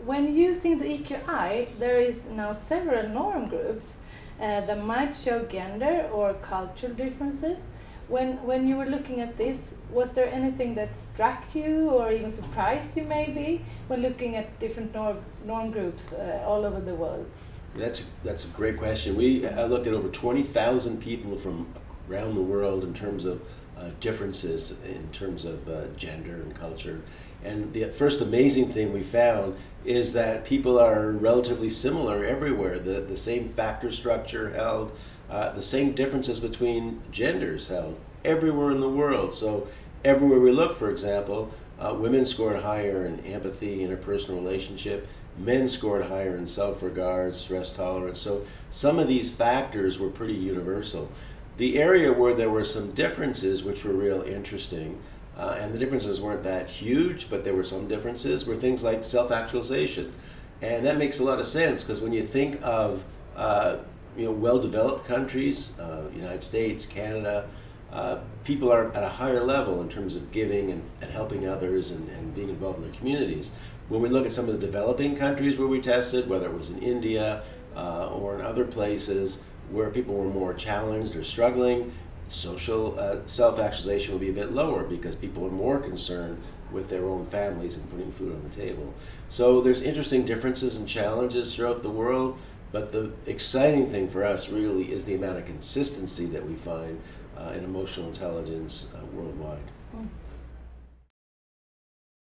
When using the EQI, there is now several norm groups that might show gender or cultural differences. When you were looking at this, was there anything that struck you or even surprised you maybe when looking at different norm groups all over the world? That's a great question. I looked at over 20,000 people from around the world in terms of differences in terms of gender and culture. And the first amazing thing we found is that people are relatively similar everywhere. The same factor structure held, the same differences between genders held everywhere in the world. So everywhere we look, for example, women scored higher in empathy, interpersonal relationship. Men scored higher in self-regard, stress tolerance. So some of these factors were pretty universal. The area where there were some differences, which were real interesting, and the differences weren't that huge, but there were some differences, were things like self-actualization. And that makes a lot of sense, because when you think of well-developed countries, United States, Canada, people are at a higher level in terms of giving and helping others and being involved in their communities. When we look at some of the developing countries where we tested, whether it was in India or in other places where people were more challenged or struggling, social self-actualization will be a bit lower because people are more concerned with their own families and putting food on the table. So there's interesting differences and challenges throughout the world, but the exciting thing for us really is the amount of consistency that we find in emotional intelligence worldwide. Mm.